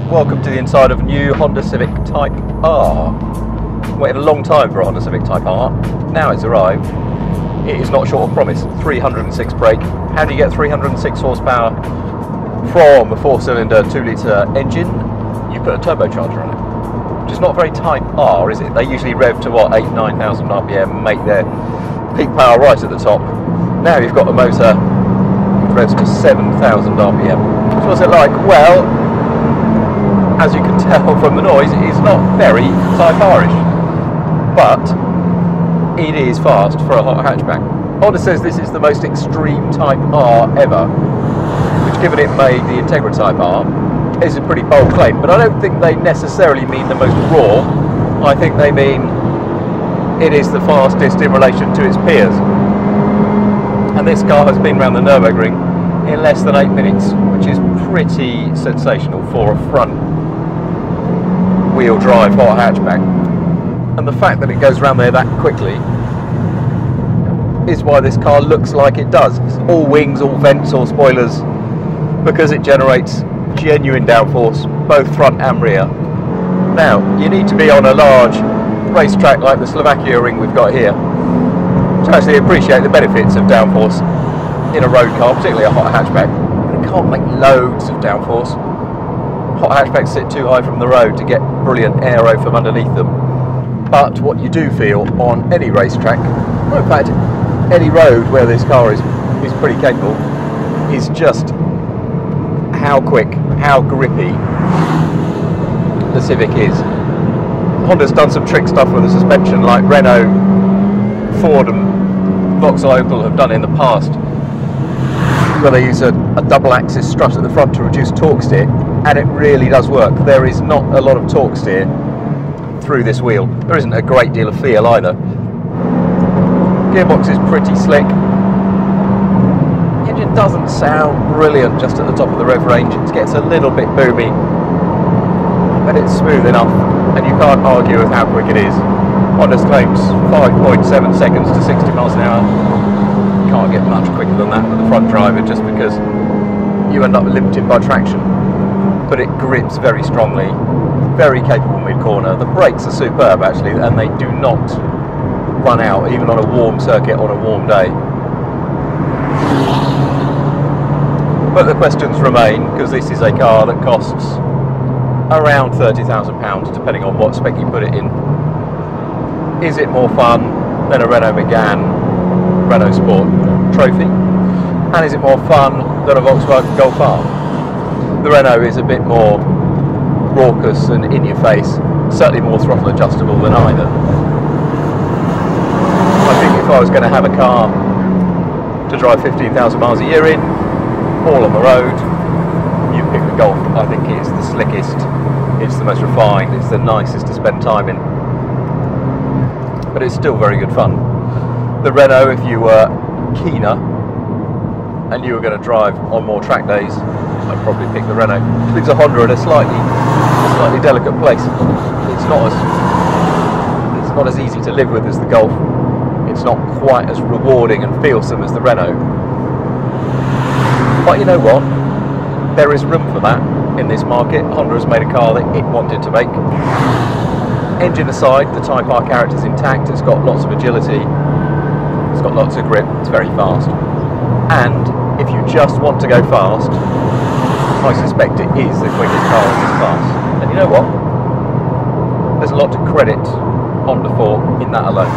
Welcome to the inside of a new Honda Civic Type R. Waited a long time for a Honda Civic Type R. Now it's arrived. It is not short of promise. 306 brake. How do you get 306 horsepower from a 4-cylinder 2-litre engine? You put a turbocharger on it. Which is not very Type R, is it? They usually rev to what, 8,000–9,000 RPM, make their peak power right at the top. Now you've got a motor which revs to 7,000 RPM. So what's it like? Well, as you can tell from the noise, it is not very Type R-ish, but it is fast for a hot hatchback. Honda says this is the most extreme Type R ever, which, given it made the Integra Type R, is a pretty bold claim, but I don't think they necessarily mean the most raw. I think they mean it is the fastest in relation to its peers. And this car has been around the Nürburgring in less than 8 minutes, which is pretty sensational for a front wheel drive hot hatchback. And the fact that it goes around there that quickly is why this car looks like it does. It's all wings, all vents, all spoilers, because it generates genuine downforce, both front and rear. Now, you need to be on a large racetrack like the Slovakia ring we've got here to actually appreciate the benefits of downforce in a road car, particularly a hot hatchback. But it can't make loads of downforce. Hot hatchbacks sit too high from the road to get brilliant aero from underneath them. But what you do feel on any racetrack, or in fact any road where this car is pretty capable, is just how quick, how grippy the Civic is. Honda's done some trick stuff with the suspension like Renault, Ford and Vauxhall Opel have done in the past, where they use a double axis strut at the front to reduce torque steer, and it really does work. There is not a lot of torque steer through this wheel. There isn't a great deal of feel either. Gearbox is pretty slick. The engine doesn't sound brilliant just at the top of the rev range. It gets a little bit boomy, but it's smooth enough, and you can't argue with how quick it is. Honda's claims 5.7 seconds to 60 miles an hour. You can't get much quicker than that with the front driver, just because you end up limited by traction. But it grips very strongly, very capable mid-corner. The brakes are superb actually, and they do not run out even on a warm circuit on a warm day. But the questions remain, because this is a car that costs around £30,000 depending on what spec you put it in. Is it more fun than a Renault Megane Renault Sport Trophy? And is it more fun than a Volkswagen Golf R? The Renault is a bit more raucous and in your face, certainly more throttle adjustable than either. I think if I was going to have a car to drive 15,000 miles a year in, all on the road, you pick the Golf. I think it is the slickest, it's the most refined, it's the nicest to spend time in. But it's still very good fun. The Renault, if you were keener and you were going to drive on more track days, I'd probably pick the Renault. It leaves a Honda in a slightly delicate place. It's not as easy to live with as the Golf. It's not quite as rewarding and feelsome as the Renault. But you know what? There is room for that in this market. Honda has made a car that it wanted to make. Engine aside, the Type R character's intact. It's got lots of agility. It's got lots of grip. It's very fast. And if you just want to go fast, I suspect it is the quickest car in this class. And you know what? There's a lot to credit Honda for in that alone.